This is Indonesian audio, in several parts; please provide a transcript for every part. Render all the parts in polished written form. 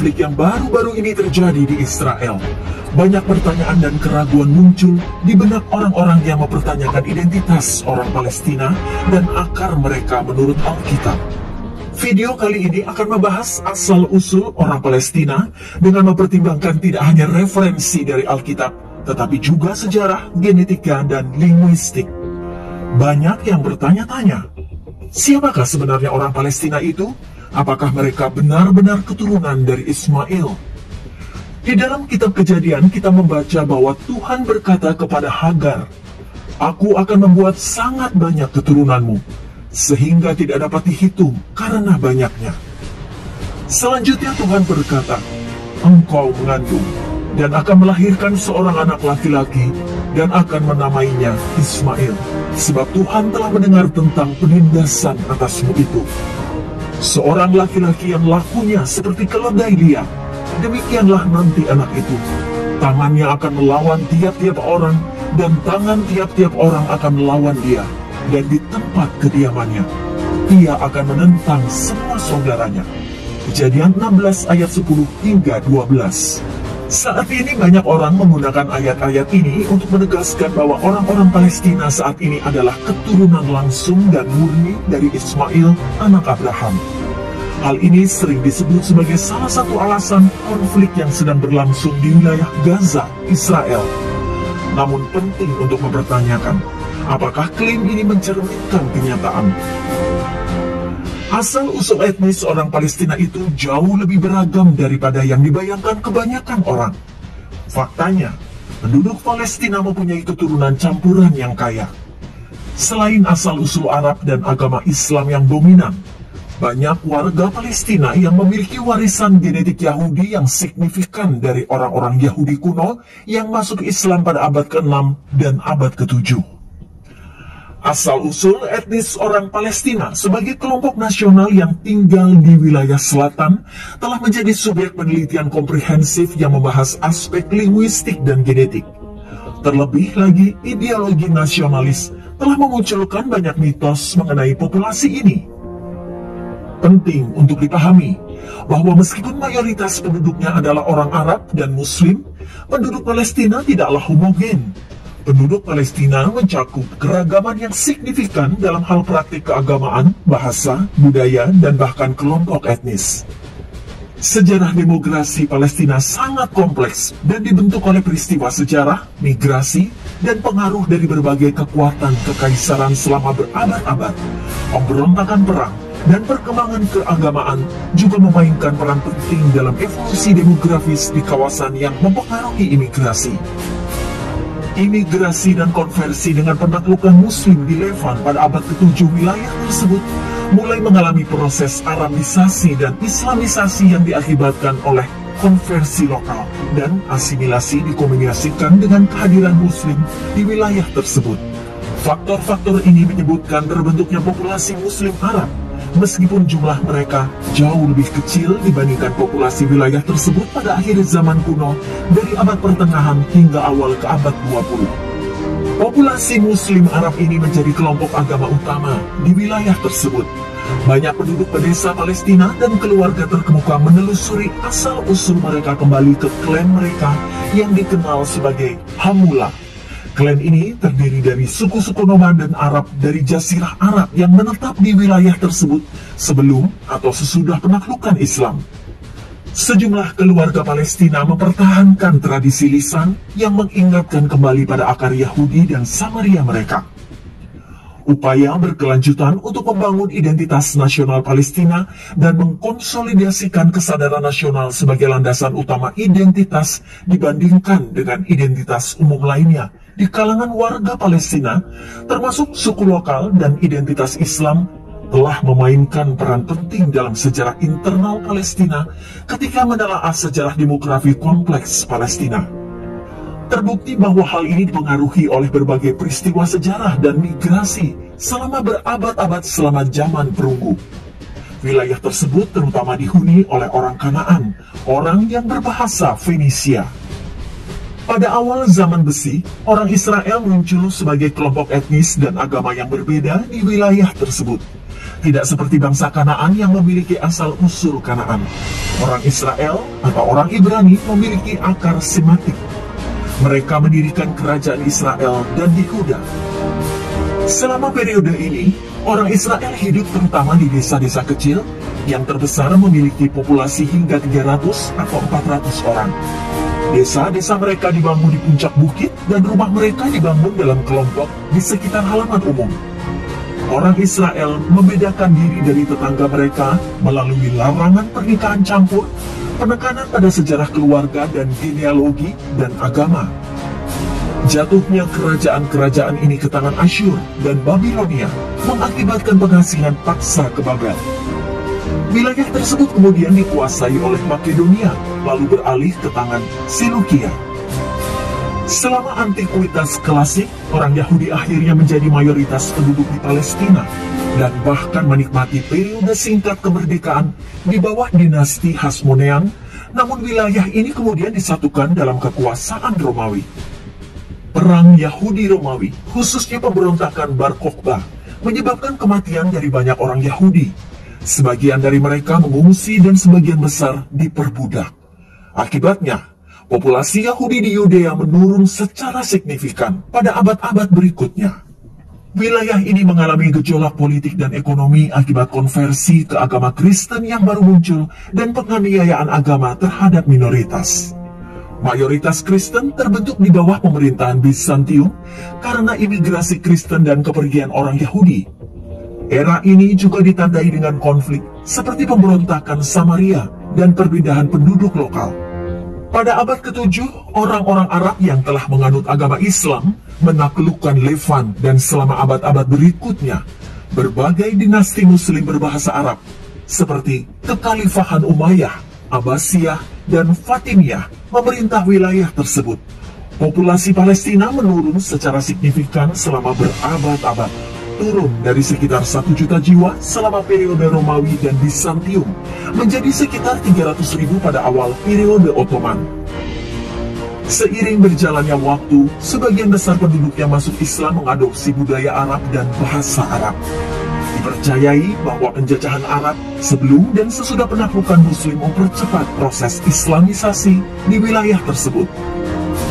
konflik yang baru-baru ini terjadi di Israel, banyak pertanyaan dan keraguan muncul di benak orang-orang yang mempertanyakan identitas orang Palestina dan akar mereka menurut Alkitab. Video kali ini akan membahas asal-usul orang Palestina dengan mempertimbangkan tidak hanya referensi dari Alkitab, tetapi juga sejarah, genetika, dan linguistik. Banyak yang bertanya-tanya, siapakah sebenarnya orang Palestina itu? Apakah mereka benar-benar keturunan dari Ismail? Di dalam kitab Kejadian kita membaca bahwa Tuhan berkata kepada Hagar, "Aku akan membuat sangat banyak keturunanmu, sehingga tidak dapat dihitung karena banyaknya." Selanjutnya Tuhan berkata, "Engkau mengandung dan akan melahirkan seorang anak laki-laki dan akan menamainya Ismail, sebab Tuhan telah mendengar tentang penindasan atasmu itu. Seorang laki-laki yang lakunya seperti keledai liar, demikianlah nanti anak itu. Tangannya akan melawan tiap-tiap orang, dan tangan tiap-tiap orang akan melawan dia. Dan di tempat kediamannya, ia akan menentang semua saudaranya." Kejadian 16 ayat 10 hingga 12. Saat ini banyak orang menggunakan ayat-ayat ini untuk menegaskan bahwa orang-orang Palestina saat ini adalah keturunan langsung dan murni dari Ismail, anak Abraham. Hal ini sering disebut sebagai salah satu alasan konflik yang sedang berlangsung di wilayah Gaza, Israel. Namun penting untuk mempertanyakan, apakah klaim ini mencerminkan kenyataan? Asal-usul etnis orang Palestina itu jauh lebih beragam daripada yang dibayangkan kebanyakan orang. Faktanya, penduduk Palestina mempunyai keturunan campuran yang kaya. Selain asal-usul Arab dan agama Islam yang dominan, banyak warga Palestina yang memiliki warisan genetik Yahudi yang signifikan dari orang-orang Yahudi kuno yang masuk Islam pada abad ke-6 dan abad ke-7. Asal-usul etnis orang Palestina sebagai kelompok nasional yang tinggal di wilayah selatan telah menjadi subjek penelitian komprehensif yang membahas aspek linguistik dan genetik. Terlebih lagi, ideologi nasionalis telah memunculkan banyak mitos mengenai populasi ini. Penting untuk dipahami bahwa meskipun mayoritas penduduknya adalah orang Arab dan Muslim, penduduk Palestina tidaklah homogen. Penduduk Palestina mencakup keragaman yang signifikan dalam hal praktik keagamaan, bahasa, budaya, dan bahkan kelompok etnis. Sejarah demografi Palestina sangat kompleks dan dibentuk oleh peristiwa sejarah, migrasi, dan pengaruh dari berbagai kekuatan kekaisaran selama berabad-abad. Pemberontakan perang dan perkembangan keagamaan juga memainkan peran penting dalam evolusi demografis di kawasan yang mempengaruhi imigrasi. Imigrasi dan konversi dengan penaklukan Muslim di Levan pada abad ke-7 wilayah tersebut mulai mengalami proses Arabisasi dan Islamisasi yang diakibatkan oleh konversi lokal dan asimilasi dikombinasikan dengan kehadiran Muslim di wilayah tersebut. Faktor-faktor ini menyebutkan terbentuknya populasi Muslim Arab, meskipun jumlah mereka jauh lebih kecil dibandingkan populasi wilayah tersebut pada akhir zaman kuno dari abad pertengahan hingga awal ke abad 20. Populasi Muslim Arab ini menjadi kelompok agama utama di wilayah tersebut. Banyak penduduk pedesa Palestina dan keluarga terkemuka menelusuri asal-usul mereka kembali ke klan mereka yang dikenal sebagai Hamula. Klan ini terdiri dari suku-suku nomaden Arab dari Jazirah Arab yang menetap di wilayah tersebut sebelum atau sesudah penaklukan Islam. Sejumlah keluarga Palestina mempertahankan tradisi lisan yang mengingatkan kembali pada akar Yahudi dan Samaria mereka. Upaya berkelanjutan untuk membangun identitas nasional Palestina dan mengkonsolidasikan kesadaran nasional sebagai landasan utama identitas dibandingkan dengan identitas umum lainnya di kalangan warga Palestina, termasuk suku lokal dan identitas Islam, telah memainkan peran penting dalam sejarah internal Palestina ketika menelaah sejarah demografi kompleks Palestina. Terbukti bahwa hal ini dipengaruhi oleh berbagai peristiwa sejarah dan migrasi selama berabad-abad selama zaman perunggu. Wilayah tersebut terutama dihuni oleh orang Kanaan, orang yang berbahasa Fenisia. Pada awal zaman besi, orang Israel muncul sebagai kelompok etnis dan agama yang berbeda di wilayah tersebut. Tidak seperti bangsa Kanaan yang memiliki asal-usul Kanaan. Orang Israel atau orang Ibrani memiliki akar Semitik. Mereka mendirikan kerajaan Israel dan Yehuda. Selama periode ini, orang Israel hidup terutama di desa-desa kecil yang terbesar memiliki populasi hingga 300 atau 400 orang. Desa-desa mereka dibangun di puncak bukit dan rumah mereka dibangun dalam kelompok di sekitar halaman umum. Orang Israel membedakan diri dari tetangga mereka melalui larangan pernikahan campur, penekanan pada sejarah keluarga dan genealogi dan agama. Jatuhnya kerajaan-kerajaan ini ke tangan Asyur dan Babilonia mengakibatkan pengasihan paksa ke Babel. Wilayah tersebut kemudian dikuasai oleh Makedonia, lalu beralih ke tangan Selukia. Selama antiquitas klasik, orang Yahudi akhirnya menjadi mayoritas penduduk di Palestina dan bahkan menikmati periode singkat kemerdekaan di bawah dinasti Hasmonean, namun wilayah ini kemudian disatukan dalam kekuasaan Romawi. Perang Yahudi-Romawi, khususnya pemberontakan Bar Kokhba, menyebabkan kematian dari banyak orang Yahudi. Sebagian dari mereka mengungsi dan sebagian besar diperbudak. Akibatnya, populasi Yahudi di Yudea menurun secara signifikan pada abad-abad berikutnya. Wilayah ini mengalami gejolak politik dan ekonomi akibat konversi ke agama Kristen yang baru muncul dan penganiayaan agama terhadap minoritas. Mayoritas Kristen terbentuk di bawah pemerintahan Bizantium karena imigrasi Kristen dan kepergian orang Yahudi. Era ini juga ditandai dengan konflik seperti pemberontakan Samaria dan perpindahan penduduk lokal. Pada abad ke-7, orang-orang Arab yang telah menganut agama Islam menaklukkan Levan dan selama abad-abad berikutnya, berbagai dinasti Muslim berbahasa Arab seperti Kekhalifahan Umayyah, Abbasiyah, dan Fatimiyah memerintah wilayah tersebut. Populasi Palestina menurun secara signifikan selama berabad-abad, turun dari sekitar 1 juta jiwa selama periode Romawi dan Bizantium menjadi sekitar 300.000 pada awal periode Ottoman. Seiring berjalannya waktu, sebagian besar penduduk yang masuk Islam mengadopsi budaya Arab dan bahasa Arab. Dipercayai bahwa penjajahan Arab sebelum dan sesudah penaklukan Muslim mempercepat proses Islamisasi di wilayah tersebut.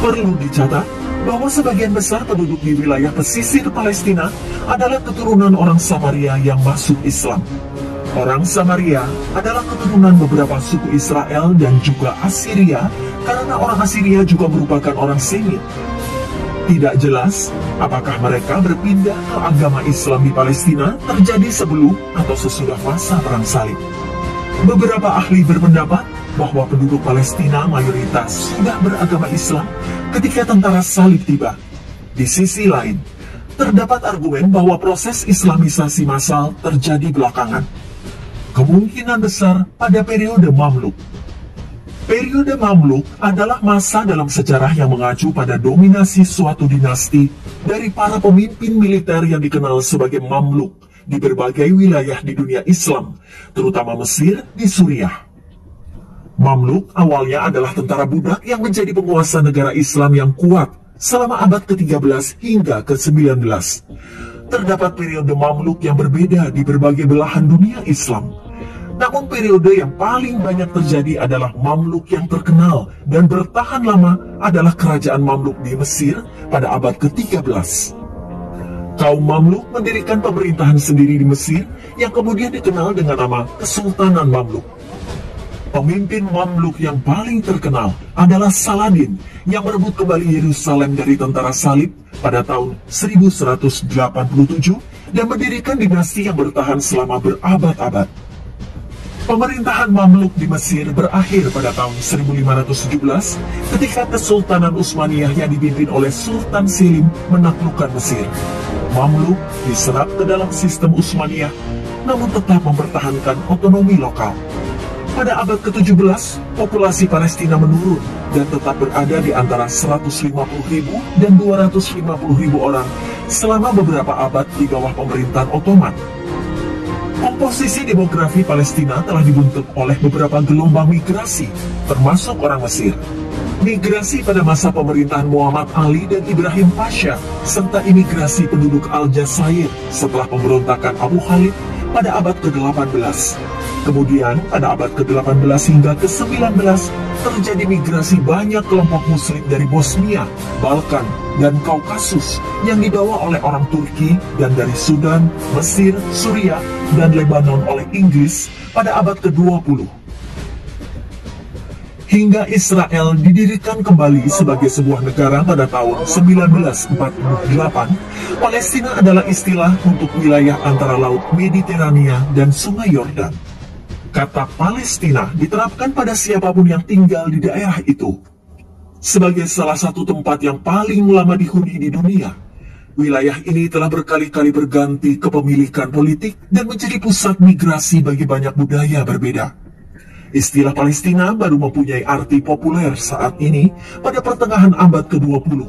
Perlu dicatat bahwa sebagian besar penduduk di wilayah pesisir Palestina adalah keturunan orang Samaria yang masuk Islam. Orang Samaria adalah keturunan beberapa suku Israel dan juga Assyria, karena orang Assyria juga merupakan orang Semit. Tidak jelas apakah mereka berpindah ke agama Islam di Palestina terjadi sebelum atau sesudah masa Perang Salib. Beberapa ahli berpendapat bahwa penduduk Palestina mayoritas sudah beragama Islam ketika tentara salib tiba. Di sisi lain, terdapat argumen bahwa proses Islamisasi massal terjadi belakangan. Kemungkinan besar pada periode Mamluk. Periode Mamluk adalah masa dalam sejarah yang mengacu pada dominasi suatu dinasti dari para pemimpin militer yang dikenal sebagai Mamluk di berbagai wilayah di dunia Islam, terutama Mesir di Suriah. Mamluk awalnya adalah tentara budak yang menjadi penguasa negara Islam yang kuat selama abad ke-13 hingga ke-19. Terdapat periode Mamluk yang berbeda di berbagai belahan dunia Islam. Namun periode yang paling banyak terjadi adalah Mamluk yang terkenal dan bertahan lama adalah kerajaan Mamluk di Mesir pada abad ke-13. Kaum Mamluk mendirikan pemerintahan sendiri di Mesir yang kemudian dikenal dengan nama Kesultanan Mamluk. Pemimpin Mamluk yang paling terkenal adalah Saladin yang merebut kembali Yerusalem dari tentara salib pada tahun 1187 dan mendirikan dinasti yang bertahan selama berabad-abad. Pemerintahan Mamluk di Mesir berakhir pada tahun 1517 ketika Kesultanan Utsmaniyah yang dipimpin oleh Sultan Selim menaklukkan Mesir. Mamluk diserap ke dalam sistem Utsmaniyah, namun tetap mempertahankan otonomi lokal. Pada abad ke-17, populasi Palestina menurun dan tetap berada di antara 150.000 dan 250.000 orang selama beberapa abad di bawah pemerintahan Ottoman. Komposisi demografi Palestina telah dibentuk oleh beberapa gelombang migrasi, termasuk orang Mesir. Migrasi pada masa pemerintahan Muhammad Ali dan Ibrahim Pasha, serta imigrasi penduduk Aljazair setelah pemberontakan Abu Khalid pada abad ke-18. Kemudian pada abad ke-18 hingga ke-19 terjadi migrasi banyak kelompok muslim dari Bosnia, Balkan, dan Kaukasus yang dibawa oleh orang Turki dan dari Sudan, Mesir, Suriah, dan Lebanon oleh Inggris pada abad ke-20. Hingga Israel didirikan kembali sebagai sebuah negara pada tahun 1948, Palestina adalah istilah untuk wilayah antara Laut Mediterania dan Sungai Yordan. Kata Palestina diterapkan pada siapapun yang tinggal di daerah itu. Sebagai salah satu tempat yang paling lama dihuni di dunia, wilayah ini telah berkali-kali berganti kepemilikan politik dan menjadi pusat migrasi bagi banyak budaya berbeda. Istilah Palestina baru mempunyai arti populer saat ini pada pertengahan abad ke-20.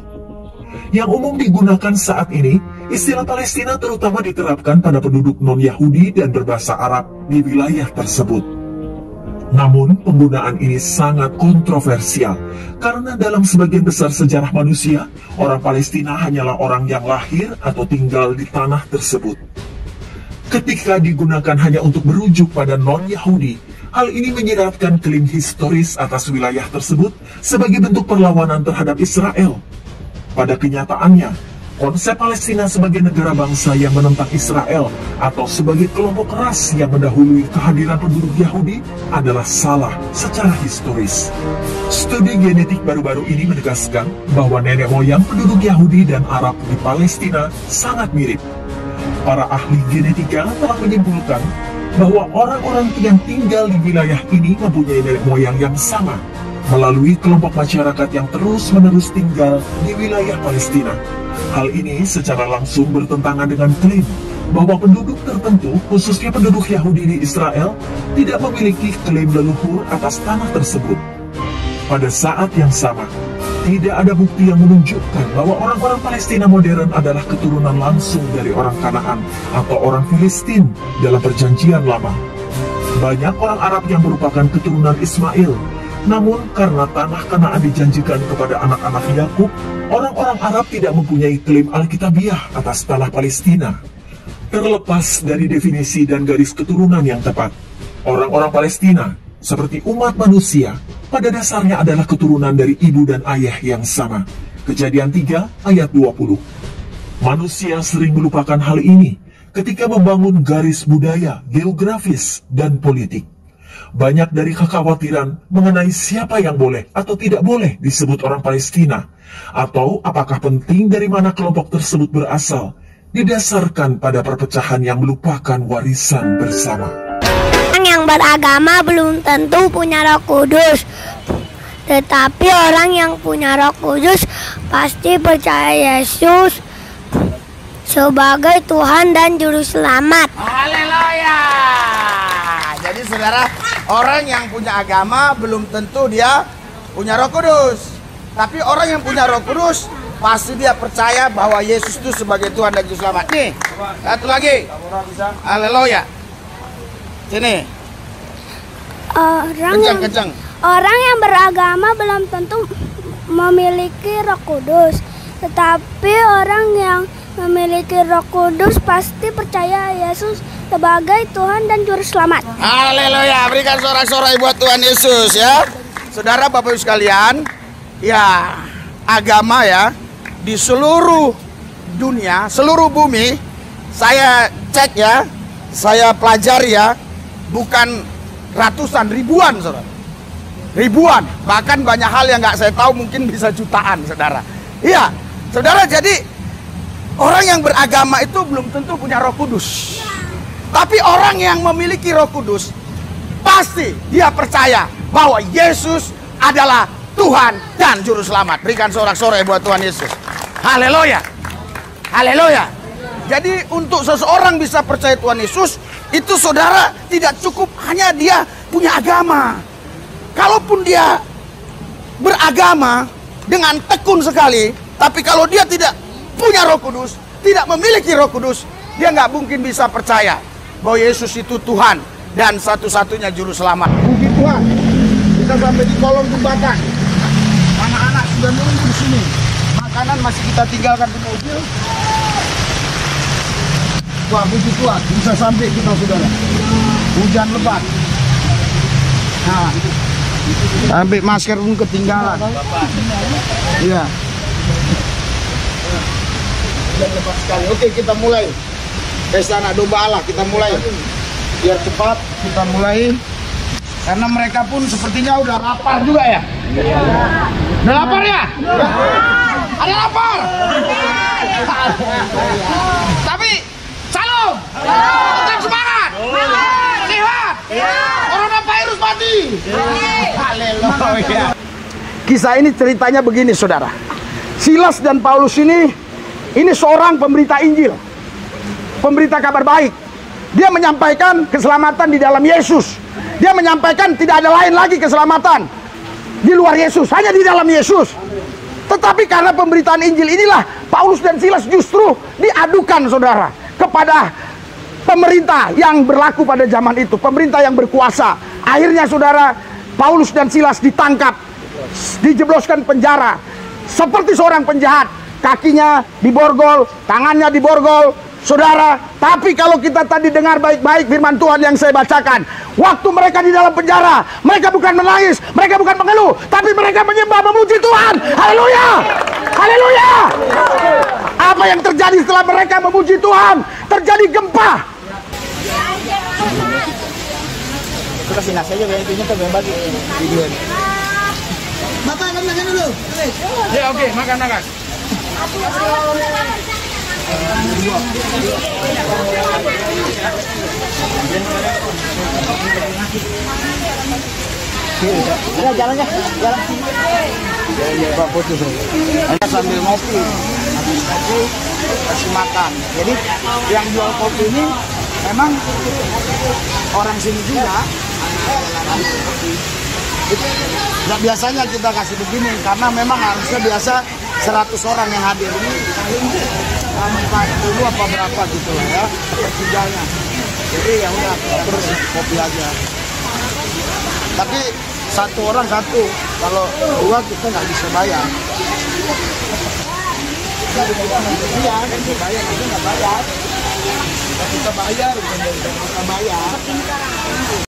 Yang umum digunakan saat ini, istilah Palestina terutama diterapkan pada penduduk non-Yahudi dan berbahasa Arab di wilayah tersebut. Namun, penggunaan ini sangat kontroversial, karena dalam sebagian besar sejarah manusia, orang Palestina hanyalah orang yang lahir atau tinggal di tanah tersebut. Ketika digunakan hanya untuk merujuk pada non-Yahudi, hal ini menyiratkan klaim historis atas wilayah tersebut sebagai bentuk perlawanan terhadap Israel. Pada kenyataannya, konsep Palestina sebagai negara bangsa yang menentang Israel atau sebagai kelompok ras yang mendahului kehadiran penduduk Yahudi adalah salah secara historis. Studi genetik baru-baru ini menegaskan bahwa nenek moyang penduduk Yahudi dan Arab di Palestina sangat mirip. Para ahli genetika telah menyimpulkan bahwa orang-orang yang tinggal di wilayah ini mempunyai nenek moyang yang sama melalui kelompok masyarakat yang terus-menerus tinggal di wilayah Palestina. Hal ini secara langsung bertentangan dengan klaim bahwa penduduk tertentu, khususnya penduduk Yahudi di Israel, tidak memiliki klaim leluhur atas tanah tersebut. Pada saat yang sama, tidak ada bukti yang menunjukkan bahwa orang-orang Palestina modern adalah keturunan langsung dari orang Kanaan atau orang Filistin dalam Perjanjian Lama. Banyak orang Arab yang merupakan keturunan Ismail, namun karena tanah Kanaan dijanjikan kepada anak-anak Yakub, orang-orang Arab tidak mempunyai klaim Alkitabiah atas tanah Palestina. Terlepas dari definisi dan garis keturunan yang tepat, orang-orang Palestina, seperti umat manusia, pada dasarnya adalah keturunan dari ibu dan ayah yang sama. Kejadian 3 ayat 20. Manusia sering melupakan hal ini ketika membangun garis budaya, geografis, dan politik. Banyak dari kekhawatiran mengenai siapa yang boleh atau tidak boleh disebut orang Palestina, atau apakah penting dari mana kelompok tersebut berasal, didasarkan pada perpecahan yang melupakan warisan bersama. Yang beragama belum tentu punya Roh Kudus, tetapi orang yang punya Roh Kudus pasti percaya Yesus sebagai Tuhan dan Juru Selamat. Haleluya. Jadi saudara, orang yang punya agama belum tentu dia punya Roh Kudus, tapi orang yang punya Roh Kudus pasti dia percaya bahwa Yesus itu sebagai Tuhan dan Juru Selamat. Nih, satu lagi. Haleluya. Sini. Kencang. Orang yang beragama belum tentu memiliki Roh Kudus, tetapi orang yang memiliki Roh Kudus pasti percaya Yesus sebagai Tuhan dan Juru Selamat. Haleluya, berikan sorak-sorai buat Tuhan Yesus ya. Saudara Bapak Ibu sekalian, ya agama ya di seluruh dunia, seluruh bumi, saya cek ya, saya pelajari ya, bukan ratusan, ribuan saudara. Ribuan, bahkan banyak hal yang nggak saya tahu, mungkin bisa jutaan saudara. Iya, saudara, jadi orang yang beragama itu belum tentu punya Roh Kudus. Tapi orang yang memiliki Roh Kudus pasti dia percaya bahwa Yesus adalah Tuhan dan Juru Selamat. Berikan sorak-sorai buat Tuhan Yesus. Haleluya. Haleluya. Jadi untuk seseorang bisa percaya Tuhan Yesus, itu saudara tidak cukup hanya dia punya agama. Kalaupun dia beragama dengan tekun sekali, tapi kalau dia tidak punya Roh Kudus, tidak memiliki Roh Kudus, dia nggak mungkin bisa percaya bahwa Yesus itu Tuhan dan satu-satunya Juru Selamat. Puji Tuhan, kita sampai di kolong jembatan. Anak-anak sudah nunggu di sini. Makanan masih kita tinggalkan di mobil. Wah, puji Tuhan, bisa sampai kita saudara. Hujan lebat. Nah, sampai masker pun ketinggalan. Iya. Hujan lebat sekali. Oke, kita mulai. Pesta anak domba Allah, kita mulai. Biar cepat, kita mulai. Karena mereka pun sepertinya udah lapar juga ya. Udah lapar ya? Ada lapar? Tapi salam. Tetap semangat. Sehat. Coronavirus mati. Haleluya. Kisah ini ceritanya begini, saudara. Silas dan Paulus ini seorang pemberita Injil. Pemberita kabar baik. Dia menyampaikan keselamatan di dalam Yesus. Dia menyampaikan tidak ada lain lagi keselamatan di luar Yesus, hanya di dalam Yesus. Tetapi karena pemberitaan Injil inilah Paulus dan Silas justru diadukan, saudara, kepada pemerintah yang berlaku pada zaman itu, pemerintah yang berkuasa. Akhirnya, saudara, Paulus dan Silas ditangkap, dijebloskan penjara seperti seorang penjahat. Kakinya diborgol, tangannya diborgol, saudara. Tapi kalau kita tadi dengar baik-baik firman Tuhan yang saya bacakan, waktu mereka di dalam penjara, mereka bukan menangis, mereka bukan mengeluh, tapi mereka menyembah, memuji Tuhan. Haleluya, haleluya. Apa yang terjadi setelah mereka memuji Tuhan? Terjadi gempa. Kasih nasi aja, intinya tuh bagi video. Bapak makan dulu. Ya, oke, makan. Ya, jalannya, jalan. Ya, Pak putus. Sambil ngopi, habis kopi kasih makan. Jadi yang jual kopi ini memang orang sini juga. Nggak biasanya kita kasih begini karena memang harusnya biasa 100 orang yang hadir ini paling 40 apa berapa gitu lah ya sepertiganya. Jadi ya udah terus kopi aja. Tapi satu orang satu, kalau dua kita nggak bisa bayar. Iya, kita bayar, kita nggak bayar. Kita bayar, kita bayar.